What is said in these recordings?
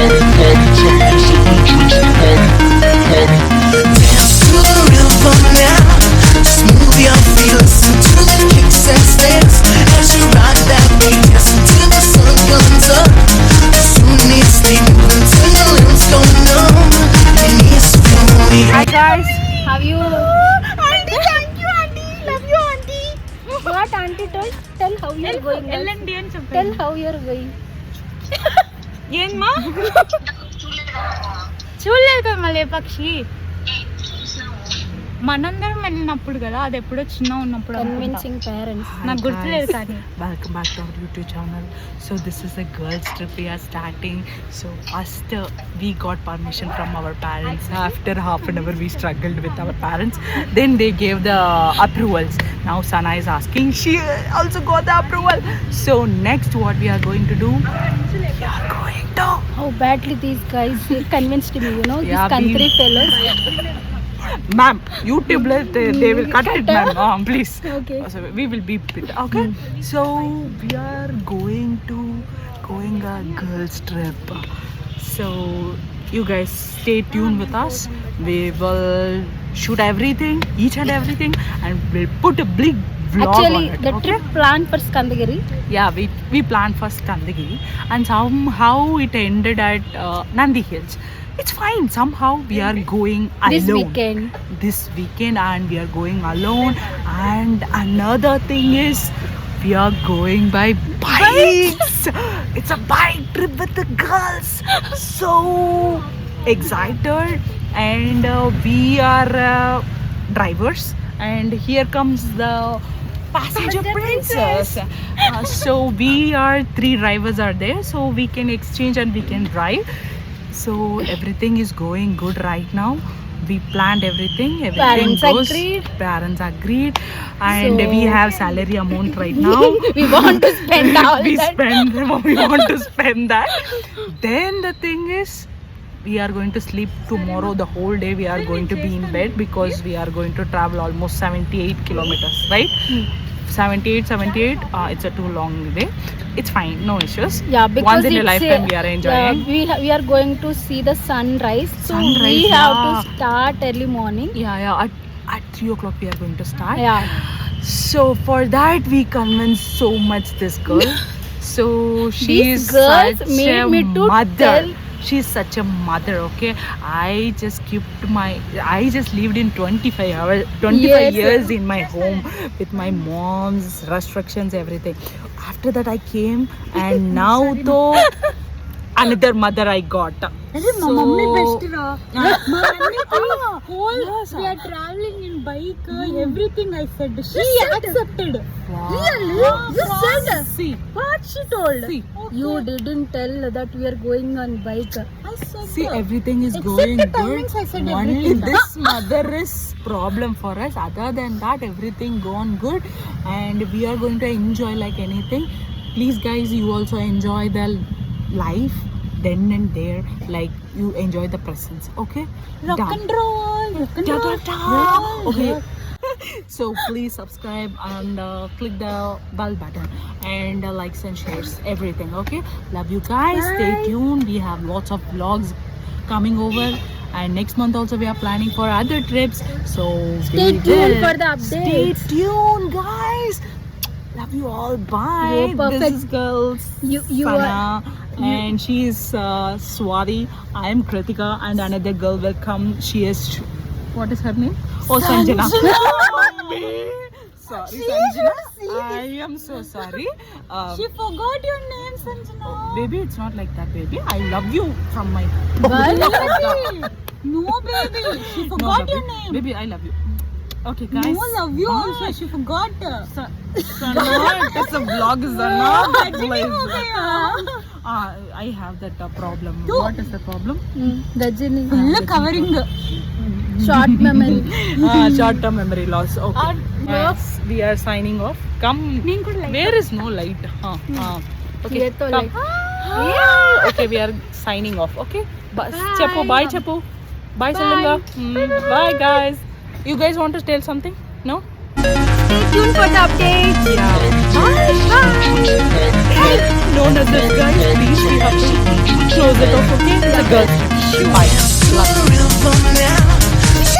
Dance to the rhythm now. Smooth your feet. Listen to the kicks and snares as you rock that beat. Dance until the sun comes up. Soon it's sleep until your limbs go numb. Your knees feel weak. Hi guys, have you? Auntie, thank you, auntie. Love you, auntie. What auntie told? Tell how you're going. వెళ్ళండి అని చెప్పాను. Tell how you're going. ఏమ్మా చూడలేదు కదా మళ్ళీ పక్షి మనందరం వెళ్ళినప్పుడు కదా అది ఎప్పుడో చిన్న ఉన్నప్పుడు అనుకుంటా. Convincing parents. నాకు గుర్తులేదు కానీ Welcome back to our YouTube channel. So this is a girls trip we are starting. So first we got permission from our parents. After half an hour we struggled with our parents. Then they gave the approvals. Now Sana is asking. She also got the approval. So next what we are going to do? We are going to. How badly these guys convinced me, you know, Yeah, these country fellows. Ma'am, YouTube they will cut it, ma'am. Please. Okay. So we will beep it. Okay. So we are going a girls trip. So you guys stay tuned with us. We will shoot everything, each and everything, and we'll put a big vlog Actually, on it. the Okay? trip planned for Skandagiri. Yeah, we planned for Skandagiri, and somehow it ended at Nandi Hills. It's fine. Somehow we are going This alone. weekend. This weekend, and we are going alone. And another thing is we are going by bikes. It's a bike trip with the girls. So excited, and we are drivers, and here comes the passenger princess. So we are 3 drivers are there, so we can exchange and we can drive. So everything is going good right now. We planned everything. Everything Parents agreed. Parents agreed, and So- we have salary amount right now. We want to spend all we that. we want to spend that. Then the thing is, we are going to sleep tomorrow. The whole day we are going to be in bed because we are going to travel almost 78 kilometers, right? 78. It's a too long day. It's fine, no issues. Yeah, because once in a it's lifetime we are enjoying. we are going to see the sunrise. So Sunrise, we have yeah. to start early morning. Yeah. At 3 o'clock we are going to start. Yeah. So for that we convinced so much this girl. So she These is girls such made a me to mother. tell- She's such a mother. Okay, I just lived in 25 Yes. years in my home with my mom's restrictions, everything. After that I came, and now though another mother I got. మా mummy best రా మా హోల్ Yes, we are travelling in bike everything I said she accepted Really? You said? See, What she told? see. You didn't tell that we are going on bike. I said See, everything is Except going the good. timings, I said Only everything. this mother is problem for us. Other than that, everything gone good, and we are going to enjoy like anything. Please, guys, you also enjoy the life then and there, like you enjoy the presence. Okay? rock Done. and roll, rock and Da, roll. da, da. Okay. So please subscribe and click the bell button and likes and shares everything. Okay, love you guys. Stay tuned. We have lots of vlogs coming over, and next month also we are planning for other trips. So Stay be tuned there. for the updates. Stay tuned, guys. Love you all. Bye. You're perfect. This is girls. You Sana, are and she is Swati. I am Kritika, and another girl will come. She is, what is her name? Oh, Sanjana. Sorry, Sanjana. I am so sorry. She forgot your name, Sanjana. Baby, it's not like that, baby. I love you from my. Baby. No, baby. She No, forgot baby. your name. Baby, I love you. Okay, guys. No, love you Bye. also. She forgot. Sana, it's a vlog, Sana. Please. I have that problem. What is the problem? Rajini. Full covering. Short memory. Short-term memory loss. Okay. Yes. We are signing off. Come. Where is no light? Okay. Here to Come. light. Okay, we are signing off. Okay. Chapu. Bye, Chapu. Bye, Salinga. Bye, guys. You guys want to tell something? No? Stay tuned for the updates. Yeah. Bye. Bye. No, no, this guys. Please, we have to close it off, okay? It's a girls trip. Bye. Love you. rhythm now.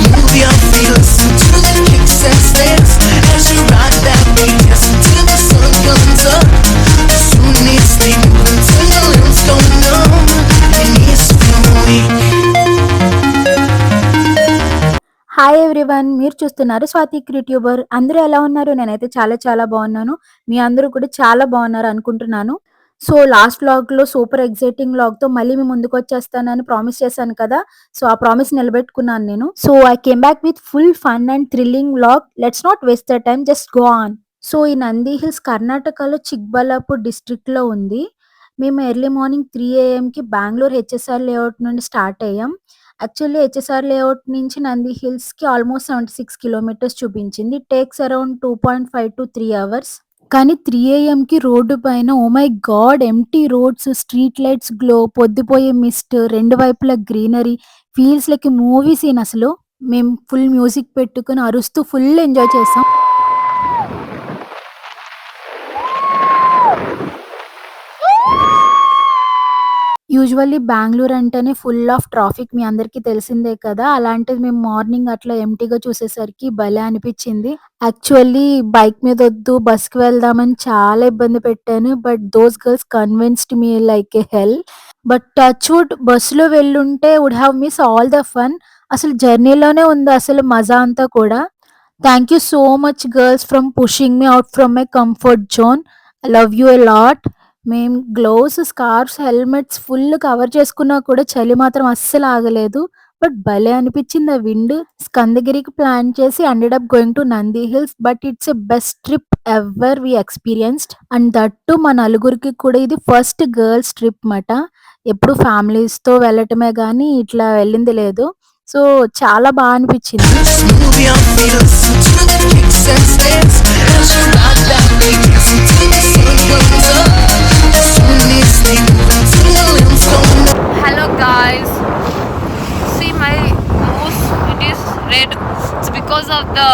Move your feet, listen to the kicks and snares as you rock that beat. Yes, until the sun comes up. Soon it's stay moving till your limbs go numb. Your knees feel weak. Hi everyone, మీరు చూస్తున్నారు స్వాతి క్రియేటివర్. అందరూ ఎలా ఉన్నారు? నేనైతే చాలా చాలా బాగున్నాను. మీ అందరూ కూడా చాలా బాగున్నారు అనుకుంటున్నాను. సో లాస్ట్ వ్లాగ్లో సూపర్ ఎగ్జైటింగ్ వ్లాగ్తో మళ్ళీ మీ ముందుకు వచ్చేస్తానని ప్రామిస్ చేశాను కదా. సో ఆ ప్రామిస్ నిలబెట్టుకున్నాను నేను. So I came back with full fun and thrilling vlog. Let's not waste the time, just go on. So ఈ నంది హిల్స్ కర్ణాటకలో చిక్బల్లాపూర్ డిస్ట్రిక్ట్లో ఉంది. మేము early morning 3 AM Bengaluru HSR layout నుండి స్టార్ట్ అయ్యాం. యాక్చువల్లీ హెచ్ఎస్ఆర్ లేఅవుట్ నుంచి నంది హిల్స్కి ఆల్మోస్ట్ 76 కిలోమీటర్స్ చూపించింది. Takes around 2.5 to 3 hours. కానీ 3 AM రోడ్డు పైన oh my god, empty roads, street lights glow, పొద్దుపోయే mist, రెండు వైపులా greenery, feels like movie scene. అసలు మేము ఫుల్ మ్యూజిక్ పెట్టుకుని అరుస్తూ ఫుల్ ఎంజాయ్ చేసాం. యూజువల్లీ బెంగళూరు అంటేనే ఫుల్ ఆఫ్ ట్రాఫిక్, మీ అందరికీ తెలిసిందే కదా. అలాంటిది మేము మార్నింగ్ అట్లా ఎంటీగా చూసేసరికి భలే అనిపించింది. యాక్చువల్లీ బైక్ మీద వద్దు, బస్కి వెళ్దామని చాలా ఇబ్బంది పెట్టాను. But those girls convinced me like a hell. But touch wood బస్సులో వెళ్ళుంటే would have miss all the fun. అసలు జర్నీలోనే ఉంది అసలు మజా అంతా కూడా. Thank you so much girls from pushing me out from my comfort zone. I love you a lot. మేము gloves, scarfs, helmets full cover చేసుకున్నా కూడా చలి మాత్రం అస్సలు ఆగలేదు. బట్ భలే అనిపించింది ఆ విండ్. స్కందగిరికి ప్లాన్ చేసి ended up going to Nandi hills. But it's a best trip ever we experienced. And that మా నలుగురికి కూడా ఇది ఫస్ట్ గర్ల్స్ ట్రిప్ మాట. ఎప్పుడు ఫ్యామిలీస్తో వెళ్ళటమే కానీ ఇట్లా వెళ్ళింది లేదు. సో చాలా బాగా అనిపించింది. Move your feet, listen to the kicks and snares as you rock that beat. Yes, until the sun comes up. Soon it's stay moving till your limbs go numb. Hello guys, see my nose, it is red. It's because of the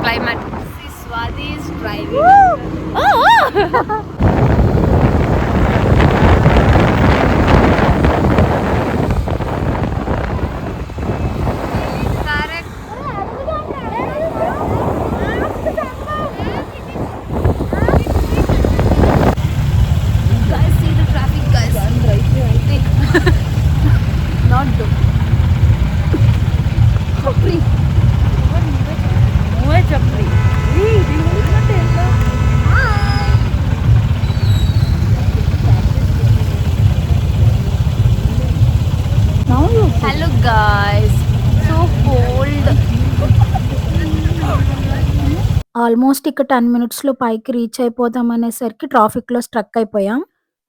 climate. See, Swati is driving. Correct. Guys, see the traffic, guys. Not do. Chapri. నువ్వే చెప్పి Hello guys. So cold. Almost ఇక్కడ 10 మినిట్స్లో పైకి reach అయిపోతాం అనేసరికి ట్రాఫిక్లో struck అయిపోయాం.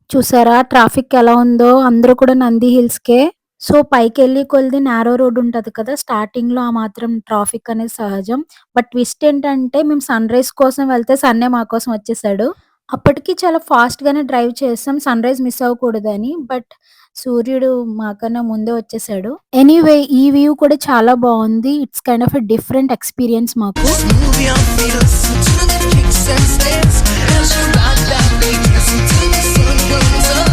చూసారా ట్రాఫిక్ ఎలా ఉందో? అందరూ కూడా నంది హిల్స్కే. సో పైకి వెళ్ళి కొలిది నేరో రోడ్ ఉంటుంది కదా, స్టార్టింగ్లో ఆ మాత్రం ట్రాఫిక్ అనేది సహజం. బట్ ట్విస్ట్ ఏంటంటే మేము సన్ రైజ్ కోసం వెళ్తే సన్నే మా కోసం వచ్చేసాడు. అప్పటికి చాలా ఫాస్ట్గానే డ్రైవ్ చేసాం సన్ రైజ్ మిస్ అవ్వకూడదని. బట్ సూర్యుడు మాకన్నా ముందే వచ్చేసాడు. ఎనీవే ఈ వ్యూ కూడా చాలా బాగుంది. It's kind of a different experience మాకు. Move your feet, listen to the kicks and snares as you rock that beat. Yes, until the sun comes up.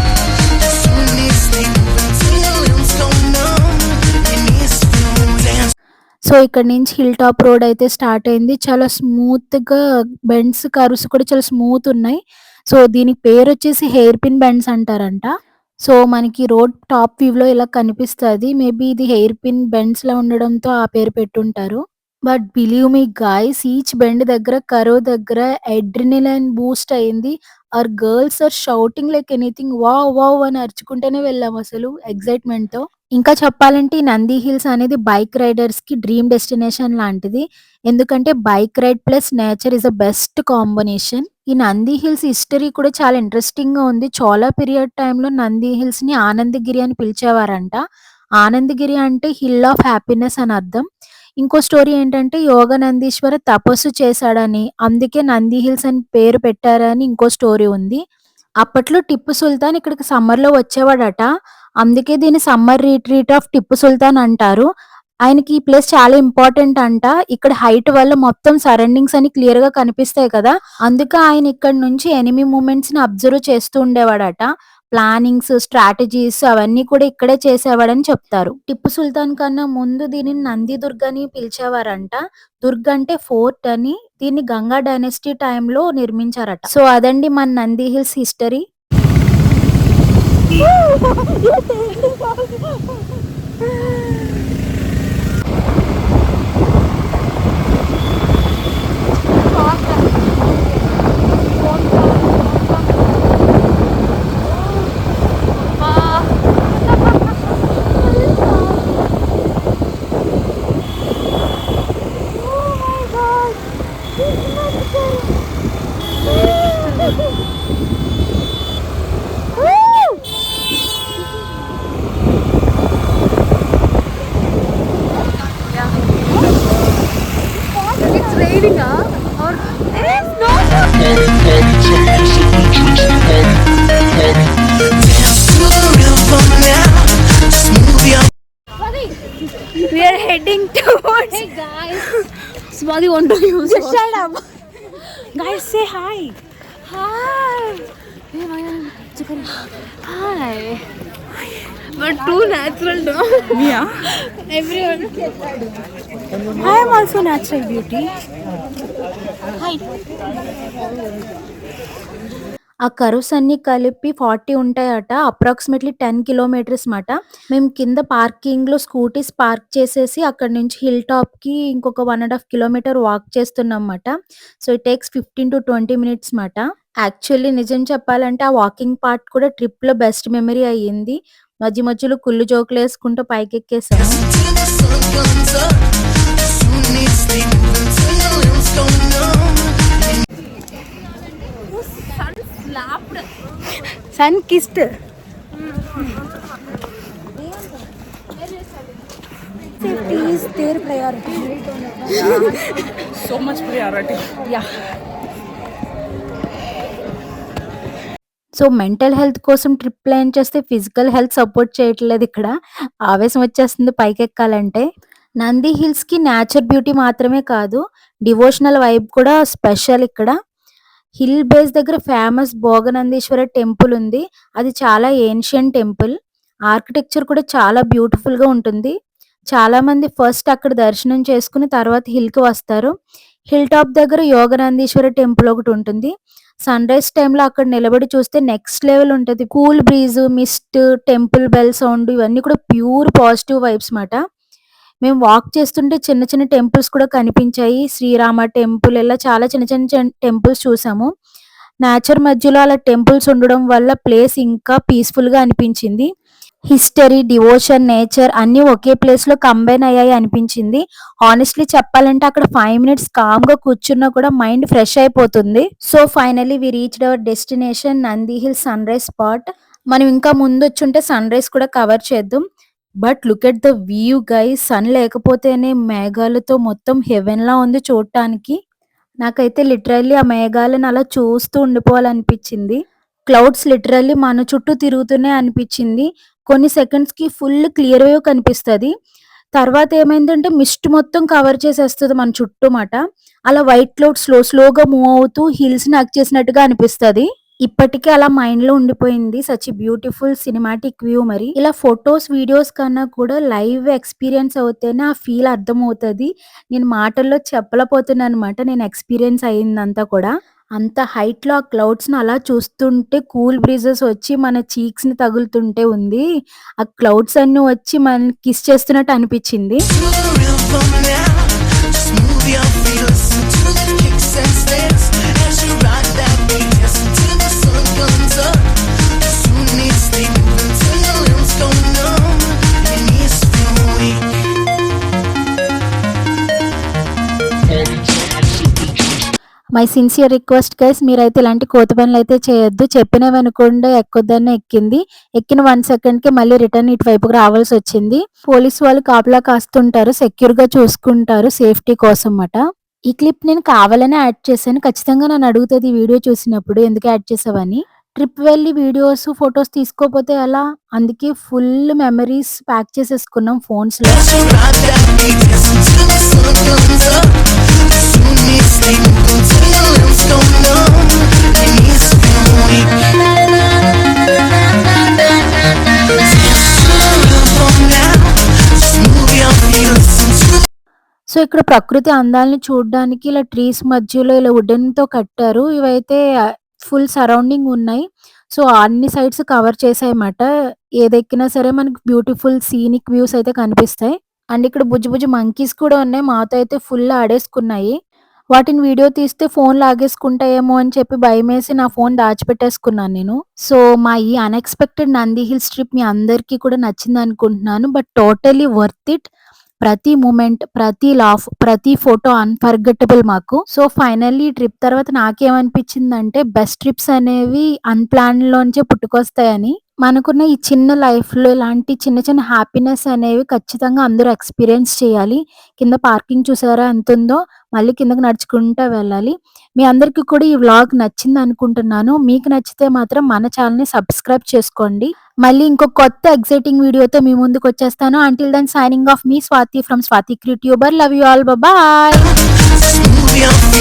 Soon it's stay moving till your limbs go numb. Your knees feel dance. So ఇక్కడ నుంచి hill top road అయితే start అయింది. చాలా smooth గా bends, curves కూడా చాలా smooth ఉన్నాయి. So దీనికి పేరు వచ్చేసి హెయిర్ పిన్ బెండ్స్ అంటారంట. సో మనకి రోడ్ టాప్ వ్యూ లో ఇలా కనిపిస్తుంది. మేబీ ఇది హెయిర్ పిన్ బెండ్స్ లా ఉండడంతో ఆ పేరు పెట్టుంటారు. But believe me guys, each bend దగ్గర, కర్వ్ దగ్గర అడ్రినలైన్ బూస్ట్ అయింది. Our girls are shouting like anything. Wow wow అని అరుచుకుంటూనే వెళ్ళాం అసలు ఎక్సైట్మెంట్ తో. ఇంకా చెప్పాలంటే ఈ నంది హిల్స్ అనేది బైక్ రైడర్స్ కి డ్రీమ్ డెస్టినేషన్ లాంటిది. ఎందుకంటే bike ride plus nature is the best combination. ఈ నంది హిల్స్ హిస్టరీ కూడా చాలా ఇంట్రెస్టింగ్ గా ఉంది. చాలా పీరియడ్ టైంలో నంది హిల్స్ ని ఆనందగిరి అని పిలిచేవారంట. ఆనందగిరి అంటే హిల్ ఆఫ్ హ్యాపీనెస్ అని అర్థం. ఇంకో స్టోరీ ఏంటంటే యోగనందీశ్వర తపస్సు చేశాడని, అందుకే నంది హిల్స్ అని పేరు పెట్టారని ఇంకో స్టోరీ ఉంది. అప్పట్లో టిప్పు సుల్తాన్ ఇక్కడికి సమ్మర్‌లో వచ్చేవాడట. అందుకే దీన్ని summer retreat of Tipu Sultan అంటారు. ఆయనకి ఈ ప్లేస్ చాలా ఇంపార్టెంట్ అంట. ఇక్కడ హైట్ వల్ల మొత్తం సరౌండింగ్స్ అన్ని క్లియర్‌గా కనిపిస్తాయి కదా! అందుకే ఆయన ఇక్కడి నుంచి ఎనిమీ మూవ్‌మెంట్స్‌ని అబ్జర్వ్ చేస్తూ ఉండేవాడట. ప్లానింగ్స్, స్ట్రాటజీస్ అవన్నీ కూడా ఇక్కడే చేసేవాడని చెప్తారు. టిప్పు సుల్తాన్ కన్నా ముందు దీనిని నంది దుర్గ్ అని పిలిచేవారంట. దుర్గ్ అంటే ఫోర్ట్ అని. దీన్ని గంగా డైనెస్టీ టైంలో నిర్మించారట. సో అదండి మన Nandi hills history. It's raining, or there is no. Dance to the rhythm now. Just move your We are heading towards. Hey guys, Swati want to use. Shut up. Guys, say hi. Hi. Hey, hi. But too natural, no? Yeah. Everyone. I am also natural beauty. Hi. ఆ curves అన్ని కలిపి 40 ఉంటాయట. Approximately 10 kilometres మాట. మేము కింద పార్కింగ్లో scooties park చేసేసి అక్కడ నుంచి హిల్ టాప్కి ఇంకొక 1.5 కిలోమీటర్ వాక్ చేస్తున్నాం మాట. So it takes 15 to 20 minutes మాట. యాక్చువల్లీ నిజం చెప్పాలంటే ఆ వాకింగ్ పార్ట్ కూడా ట్రిప్లో బెస్ట్ మెమరీ అయ్యింది. మధ్య మధ్యలో కుళ్ళు జోకులు వేసుకుంటూ పైకెక్కేసాము. till the sun comes up. Soon need stay moving till your limbs go numb. Sun kissed. Safety is their priority. So much priority. Yeah. So mental health కోసం trip plan చేస్తే physical health support చేయట్లేదు ఇక్కడ. ఆవేశం వచ్చేస్తుంది పైకెక్కాలంటే. నంది హిల్స్కి nature beauty మాత్రమే కాదు, డివోషనల్ వైబ్ కూడా స్పెషల్ ఇక్కడ. హిల్ బేస్ దగ్గర ఫేమస్ భోగనందీశ్వర టెంపుల్ ఉంది. అది చాలా ఏన్షియంట్ టెంపుల్. ఆర్కిటెక్చర్ కూడా చాలా బ్యూటిఫుల్గా ఉంటుంది. చాలామంది ఫస్ట్ అక్కడ దర్శనం చేసుకుని తర్వాత హిల్కి వస్తారు. హిల్ టాప్ దగ్గర యోగనందీశ్వర టెంపుల్ ఒకటి ఉంటుంది. సన్ రైజ్ టైంలో అక్కడ నిలబడి చూస్తే నెక్స్ట్ లెవెల్ ఉంటుంది. Cool breeze, mist, temple bell sound ఇవన్నీ కూడా ప్యూర్ పాజిటివ్ వైబ్స్ మాట. మేము వాక్ చేస్తుంటే చిన్న చిన్న టెంపుల్స్ కూడా కనిపించాయి. శ్రీరామ టెంపుల్, ఇలా చాలా చిన్న చిన్న టెంపుల్స్ చూసాము. నేచర్ మధ్యలో అలా టెంపుల్స్ ఉండడం వల్ల ప్లేస్ ఇంకా పీస్ఫుల్గా అనిపించింది. హిస్టరీ, డివోషన్, నేచర్ అన్నీ ఒకే ప్లేస్లో కంబైన్ అయ్యాయి అనిపించింది. హానెస్ట్లీ చెప్పాలంటే అక్కడ 5 minutes కామ్గా కూర్చున్నా కూడా మైండ్ ఫ్రెష్ అయిపోతుంది. So finally we reached our destination Nandi hill sunrise spot. మనం ఇంకా ముందు వచ్చుంటే సన్ రైజ్ కూడా కవర్ చేద్దాం. But look at the view guys. Sun లేకపోతేనే మేఘాలతో మొత్తం హెవెన్లా ఉంది చూడటానికి. నాకైతే లిటరల్లీ ఆ మేఘాలను అలా చూస్తూ ఉండిపోవాలనిపించింది. క్లౌడ్స్ లిటరల్లీ మన చుట్టూ తిరుగుతూనే అనిపించింది. కొన్ని సెకండ్స్కి ఫుల్ క్లియర్ వేవ్ కనిపిస్తుంది. తర్వాత ఏమైందంటే మిస్ట్ మొత్తం కవర్ చేసేస్తుంది మన చుట్టూ మాట. అలా వైట్ క్లౌడ్ స్లోగా మూవ్ అవుతూ హిల్స్ని హగ్ చేసినట్టుగా అనిపిస్తుంది. ఇప్పటికీ అలా మైండ్లో ఉండిపోయింది. Such beautiful cinematic view. మరి ఇలా ఫొటోస్, వీడియోస్ కన్నా కూడా లైవ్ ఎక్స్పీరియన్స్ అవుతేనే ఆ ఫీల్ అర్థమవుతుంది. నేను మాటల్లో చెప్పలేకపోతున్నాను అనమాట. నేను ఎక్స్పీరియన్స్ అయ్యిందంతా కూడా. అంత హైట్లో ఆ క్లౌడ్స్ని అలా చూస్తుంటే కూల్ బ్రీజెస్ వచ్చి మన చీక్స్ని తగులుతుంటే ఉంది. ఆ క్లౌడ్స్ అన్నీ వచ్చి మనల్ని కిస్ చేస్తున్నట్టు అనిపించింది. To the rhythm now. Just move your feet. Listen to the kicks and snares as you ride that beat. Listen till the sun comes up. Soon need stay moving till your limbs go numb. Your knees feel weak. My sincere request guys, మీరైతే ఇలాంటి కోత పనులు అయితే చేయొద్దు. చెప్పినవి అనుకుండా ఎక్కొద్దన్న ఎక్కింది. ఎక్కిన 1 సెకండ్కి మళ్ళీ రిటర్న్ ఇటువైపుకి రావాల్సి వచ్చింది. పోలీస్ వాళ్ళు కాపలా కాస్తుంటారు, సెక్యూర్గా చూసుకుంటారు సేఫ్టీ కోసం అన్నమాట. ఈ క్లిప్ నేను కావాలనే యాడ్ చేశాను. ఖచ్చితంగా నన్ను అడుగుతుంది ఈ వీడియో చూసినప్పుడు ఎందుకు యాడ్ చేసావని. ట్రిప్ వెళ్ళి వీడియోస్, ఫొటోస్ తీసుకోకపోతే ఎలా? అందుకే ఫుల్ మెమరీస్ ప్యాక్ చేసేసుకున్నాం ఫోన్స్లో. As you ride that beat. Listen till the sun comes up. Soon need stay moving till your limbs go numb. Your knees feel weak. So ఇక్కడ ప్రకృతి అందాలను చూడడానికి ఇలా ట్రీస్ మధ్యలో ఇలా వుడెన్‌తో కట్టారు. ఇవైతే ఫుల్ సరౌండింగ్ ఉన్నాయి. సో, అన్ని సైడ్స్ కవర్ చేసాయన్నమాట. ఏదెక్కినా సరే మనకి బ్యూటిఫుల్ సీనిక్ వ్యూస్ అయితే కనిపిస్తాయి. అండ్ ఇక్కడ బుజ్జి బుజ్జి మంకీస్ కూడా ఉన్నాయి. మాతో అయితే ఫుల్ ఆడేసుకున్నాయి. వాటిని వీడియో తీస్తే ఫోన్ లాగేసుకుంటాయేమో అని చెప్పి భయమేసి నా ఫోన్ దాచిపెట్టేసుకున్నాను నేను. సో, మా ఈ అన్‌ఎక్స్‌పెక్టెడ్ నంది హిల్స్ ట్రిప్ మీ అందరికీ కూడా నచ్చిందనుకుంటున్నాను. But totally worth it. ప్రతి మూమెంట్, ప్రతి లాఫ్, ప్రతి ఫోటో అన్‌ఫర్గెట్టబుల్ మాకు. సో, ఫైనల్లీ ఈ ట్రిప్ తర్వాత నాకేమనిపించిందంటే బెస్ట్ ట్రిప్స్ అనేవి అన్‌ప్లాన్డ్‌లోంచే పుట్టుకొస్తాయని. మనకున్న ఈ చిన్న లైఫ్‌లో ఇలాంటి చిన్న చిన్న హ్యాపీనెస్ అనేవి ఖచ్చితంగా అందరూ ఎక్స్‌పీరియన్స్ చేయాలి. కింద పార్కింగ్ చూసారా ఎంతుందో? మళ్ళీ కిందకి నడుచుకుంటా వెళ్ళాలి. మీ అందరికీ కూడా ఈ వ్లాగ్ నచ్చిందనుకుంటున్నాను. మీకు నచ్చితే మాత్రం మన ఛానెల్‌ని సబ్స్క్రైబ్ చేసుకోండి. మళ్ళీ ఇంకో కొత్త ఎక్సైటింగ్ వీడియోతో మీ ముందుకొచ్చేస్తాను. అంటిల్ దెన్ సైనింగ్ ఆఫ్ మీ Swathi from Swathi creative YouTuber. Love you all. Bye. Smooth your